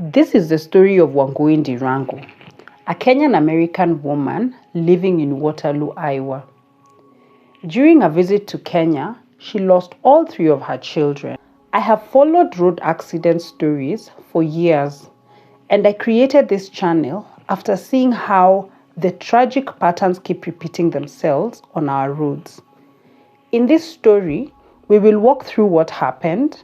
This is the story of Wangui Ndirangu, a Kenyan-American woman living in Waterloo, Iowa. During a visit to Kenya, she lost all three of her children. I have followed road accident stories for years, and I created this channel after seeing how the tragic patterns keep repeating themselves on our roads. In this story, we will walk through what happened,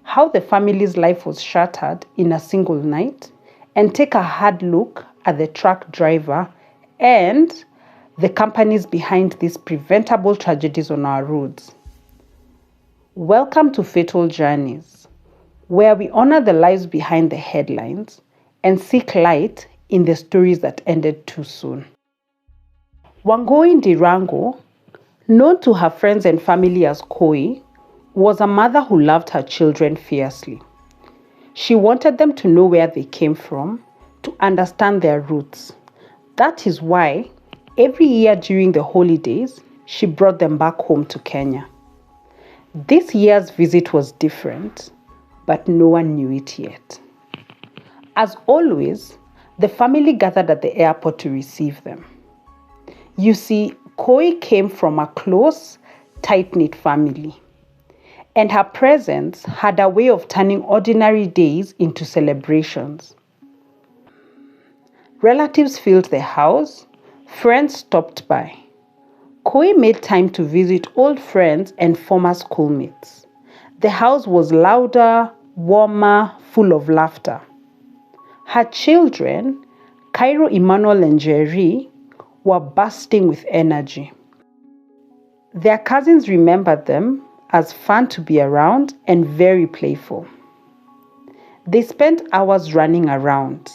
how the family's life was shattered in a single night, and take a hard look at the truck driver and the companies behind these preventable tragedies on our roads. Welcome to Fatal Journeys, where we honor the lives behind the headlines and seek light in the stories that ended too soon. Wangui Ndirangu, known to her friends and family as Koi, was a mother who loved her children fiercely. She wanted them to know where they came from, to understand their roots. That is why every year during the holidays, she brought them back home to Kenya. This year's visit was different, but no one knew it yet. As always, the family gathered at the airport to receive them. You see, Koi came from a close, tight-knit family, and her presence had a way of turning ordinary days into celebrations. Relatives filled the house, friends stopped by. Koi made time to visit old friends and former schoolmates. The house was louder, warmer, full of laughter. Her children, Kairu, Emmanuel, and Njeri, were bursting with energy. Their cousins remembered them as fun to be around and very playful. They spent hours running around,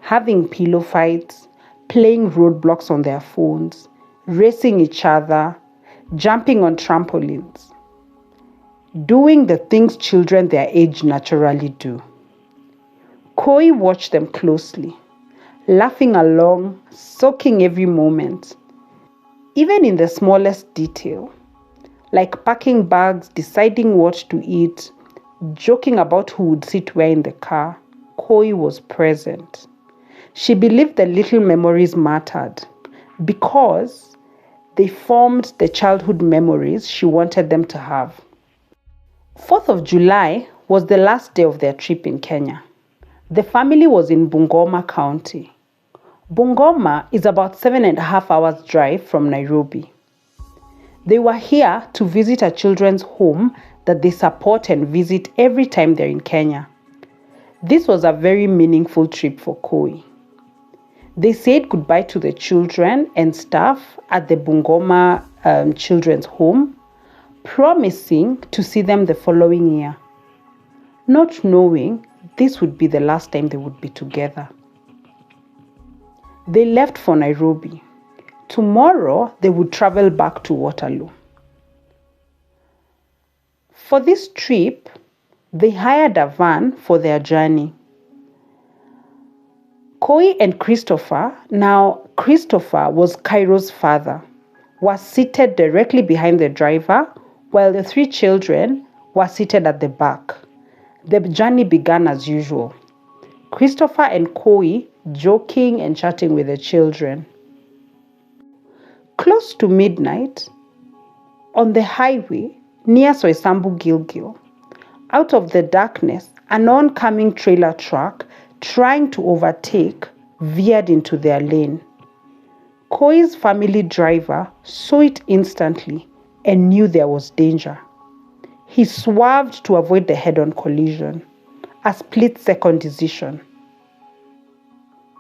having pillow fights, playing roadblocks on their phones, racing each other, jumping on trampolines, doing the things children their age naturally do. Koi watched them closely, laughing along, soaking every moment, even in the smallest detail, like packing bags, deciding what to eat, joking about who would sit where in the car. Koi was present. She believed the little memories mattered because they formed the childhood memories she wanted them to have. 4th of July was the last day of their trip in Kenya. The family was in Bungoma County. Bungoma is about 7.5 hours drive from Nairobi. They were here to visit a children's home that they support and visit every time they're in Kenya. This was a very meaningful trip for Koi. They said goodbye to the children and staff at the Bungoma children's home, promising to see them the following year, not knowing this would be the last time they would be together. They left for Nairobi. Tomorrow, they would travel back to Waterloo. For this trip, they hired a van for their journey. Koi and Christopher, now Christopher was Kairu's father, was seated directly behind the driver, while the three children were seated at the back. The journey began as usual. Christopher and Koi joking and chatting with the children. Close to midnight, on the highway near Syosambu Gilgil, out of the darkness, an oncoming trailer truck trying to overtake veered into their lane. Koi's family driver saw it instantly and knew there was danger. He swerved to avoid the head-on collision, a split-second decision.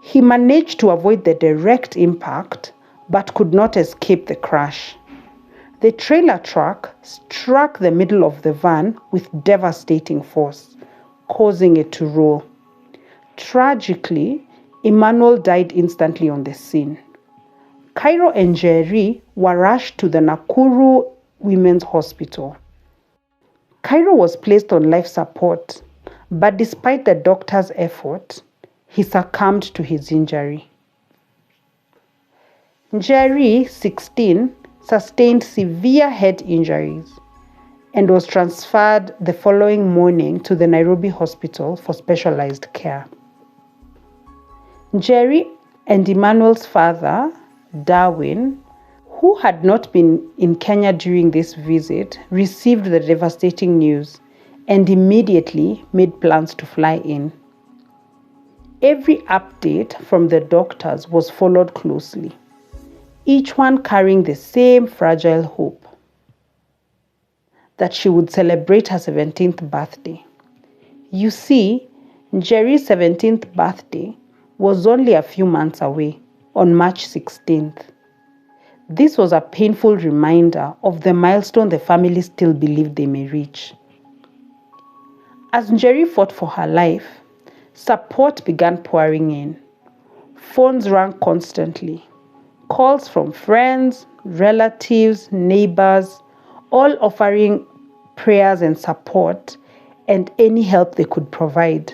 He managed to avoid the direct impact, but could not escape the crash. The trailer truck struck the middle of the van with devastating force, causing it to roll. Tragically, Emmanuel died instantly on the scene. Kairu and Njeri were rushed to the Nakuru Women's Hospital. Kairu was placed on life support, but despite the doctor's effort, he succumbed to his injury. Njeri, 16, sustained severe head injuries and was transferred the following morning to the Nairobi hospital for specialized care. Njeri and Emmanuel's father, Darwin, who had not been in Kenya during this visit, received the devastating news and immediately made plans to fly in. Every update from the doctors was followed closely, each one carrying the same fragile hope that she would celebrate her 17th birthday. You see, Njeri's 17th birthday was only a few months away, on March 16th. This was a painful reminder of the milestone the family still believed they may reach. As Njeri fought for her life, support began pouring in. Phones rang constantly. Calls from friends, relatives, neighbors, all offering prayers and support and any help they could provide.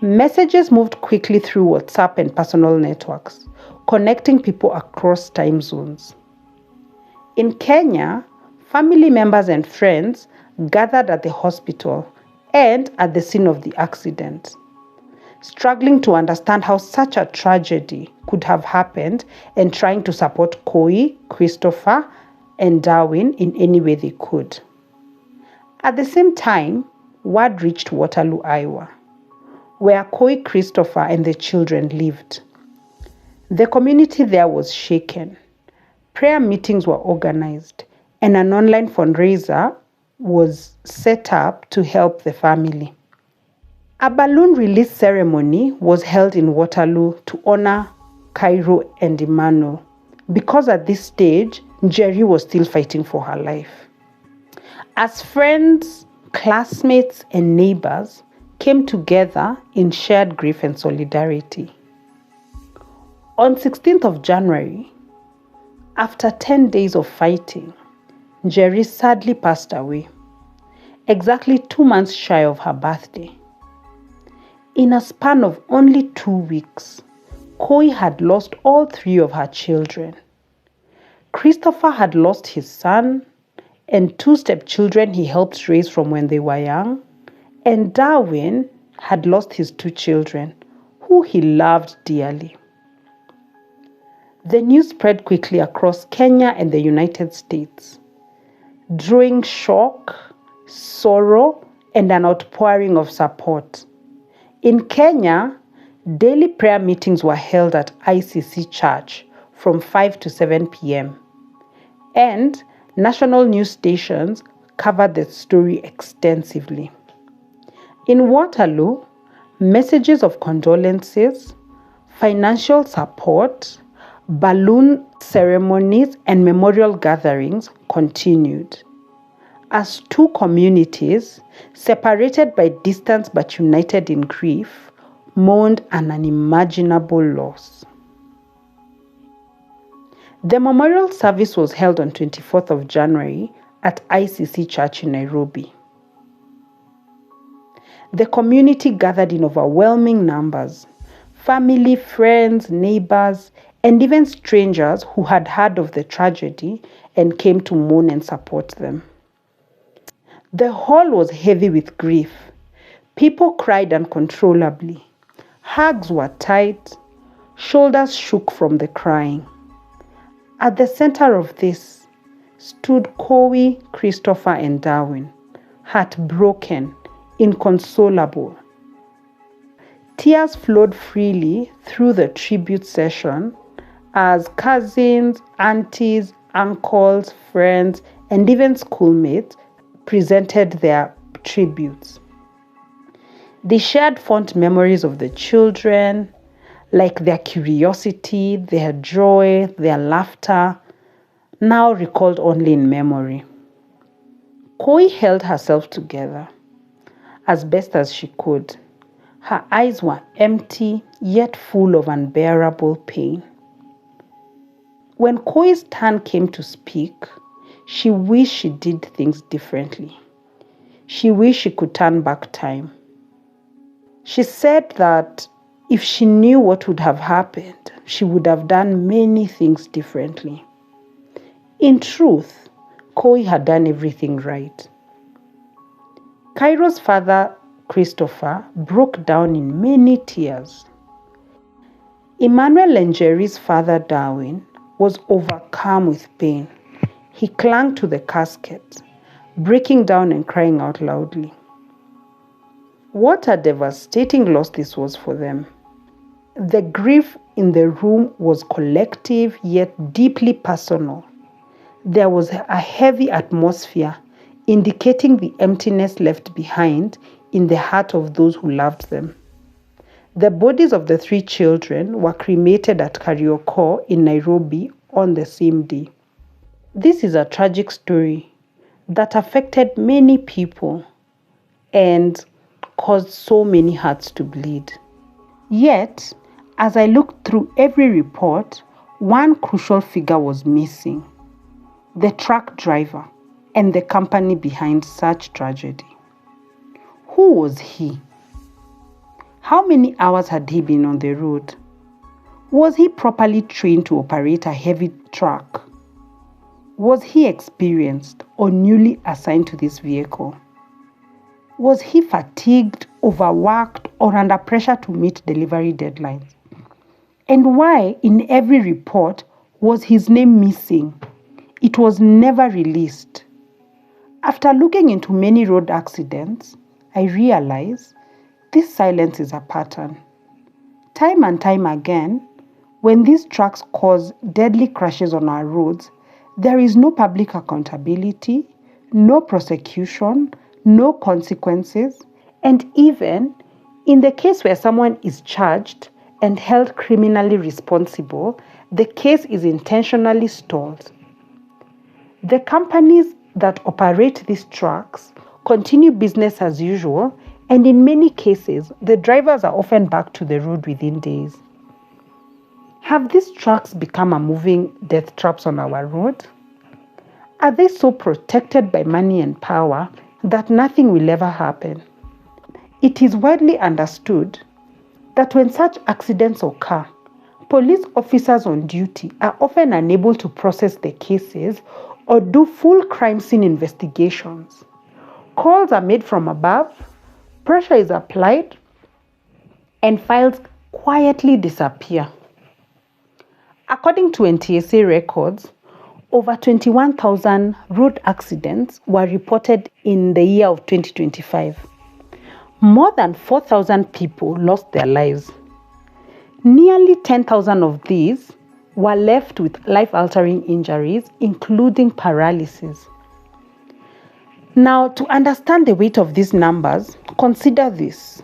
Messages moved quickly through WhatsApp and personal networks, connecting people across time zones. In Kenya, family members and friends gathered at the hospital and at the scene of the accident, struggling to understand how such a tragedy could have happened and trying to support Koi, Christopher, and Darwin in any way they could. At the same time, word reached Waterloo, Iowa, where Koi, Christopher, and the children lived. The community there was shaken. Prayer meetings were organized, and an online fundraiser was set up to help the family. A balloon release ceremony was held in Waterloo to honor Kairu and Emmanuel, because at this stage, Njeri was still fighting for her life. As friends, classmates, and neighbors came together in shared grief and solidarity. On 16th of January, after 10 days of fighting, Njeri sadly passed away, exactly 2 months shy of her birthday. In a span of only 2 weeks, Koi had lost all 3 of her children. Christopher had lost his son and 2 stepchildren he helped raise from when they were young, and Darwin had lost his 2 children, who he loved dearly. The news spread quickly across Kenya and the United States, drawing shock, sorrow, and an outpouring of support. In Kenya, daily prayer meetings were held at ICC Church from 5 to 7 p.m. and national news stations covered the story extensively. In Waterloo, messages of condolences, financial support, balloon ceremonies, and memorial gatherings continued, as 2 communities, separated by distance but united in grief, mourned an unimaginable loss. The memorial service was held on 24th of January at ICC Church in Nairobi. The community gathered in overwhelming numbers. Family, friends, neighbors, and even strangers who had heard of the tragedy and came to mourn and support them. The hall was heavy with grief. People cried uncontrollably. Hugs were tight. Shoulders shook from the crying. At the center of this stood Koi, Christopher, and Darwin, heartbroken, inconsolable. Tears flowed freely through the tribute session as cousins, aunties, uncles, friends, and even schoolmates presented their tributes. They shared fond memories of the children, like their curiosity, their joy, their laughter, now recalled only in memory. Koi held herself together as best as she could. Her eyes were empty, yet full of unbearable pain. When Koi's turn came to speak, she wished she did things differently. She wished she could turn back time. She said that if she knew what would have happened, she would have done many things differently. In truth, Koi had done everything right. Kairu's father, Christopher, broke down in many tears. Emmanuel and Njeri's father, Darwin, was overcome with pain. He clung to the casket, breaking down and crying out loudly. What a devastating loss this was for them. The grief in the room was collective yet deeply personal. There was a heavy atmosphere indicating the emptiness left behind in the heart of those who loved them. The bodies of the 3 children were cremated at Kairu in Nairobi on the same day. This is a tragic story that affected many people and caused so many hearts to bleed. Yet, as I looked through every report, one crucial figure was missing: the truck driver and the company behind such tragedy. Who was he? How many hours had he been on the road? Was he properly trained to operate a heavy truck? Was he experienced or newly assigned to this vehicle? Was he fatigued, overworked, or under pressure to meet delivery deadlines? And why, in every report, was his name missing? It was never released. After looking into many road accidents, I realized this silence is a pattern. Time and time again, when these trucks cause deadly crashes on our roads, there is no public accountability, no prosecution, no consequences, and even in the case where someone is charged and held criminally responsible, the case is intentionally stalled. The companies that operate these trucks continue business as usual, and in many cases, the drivers are often back to the road within days. Have these trucks become a moving death traps on our road? Are they so protected by money and power that nothing will ever happen? It is widely understood that when such accidents occur, police officers on duty are often unable to process the cases or do full crime scene investigations. Calls are made from above, pressure is applied, and files quietly disappear. According to NTSA records, over 21,000 road accidents were reported in the year of 2025. More than 4,000 people lost their lives. Nearly 10,000 of these were left with life-altering injuries, including paralysis. Now, to understand the weight of these numbers, consider this.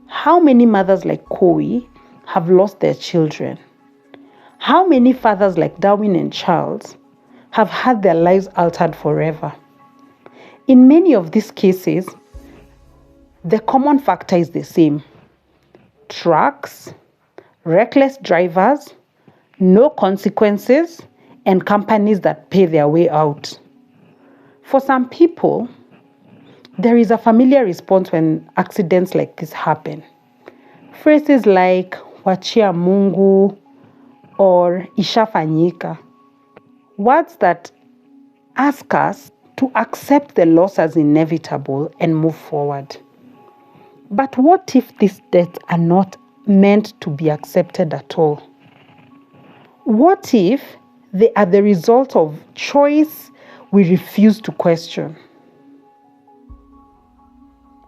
How many mothers like Koi have lost their children? How many fathers like Darwin and Charles have had their lives altered forever? In many of these cases, the common factor is the same: trucks, reckless drivers, no consequences, and companies that pay their way out. For some people, there is a familiar response when accidents like this happen. Phrases like "wachia Mungu" or "ishafanyika." Words that ask us to accept the loss as inevitable and move forward. But what if these deaths are not meant to be accepted at all? What if they are the result of choice we refuse to question?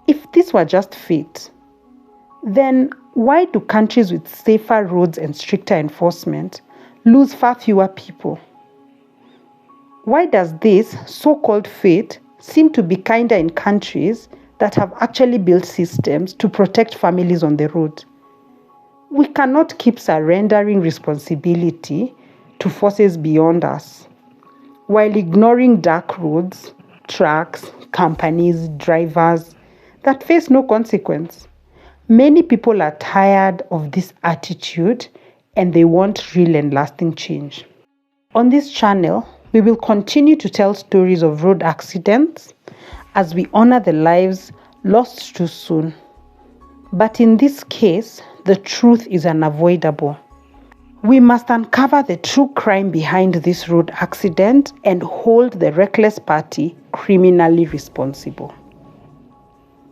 If this were just fate, then why do countries with safer roads and stricter enforcement lose far fewer people? Why does this so-called fate seem to be kinder in countries that have actually built systems to protect families on the road? We cannot keep surrendering responsibility to forces beyond us, while ignoring dark roads, trucks, companies, drivers that face no consequence. Many people are tired of this attitude and they want real and lasting change. On this channel, we will continue to tell stories of road accidents as we honor the lives lost too soon. But in this case, the truth is unavoidable. We must uncover the true crime behind this road accident and hold the reckless party criminally responsible.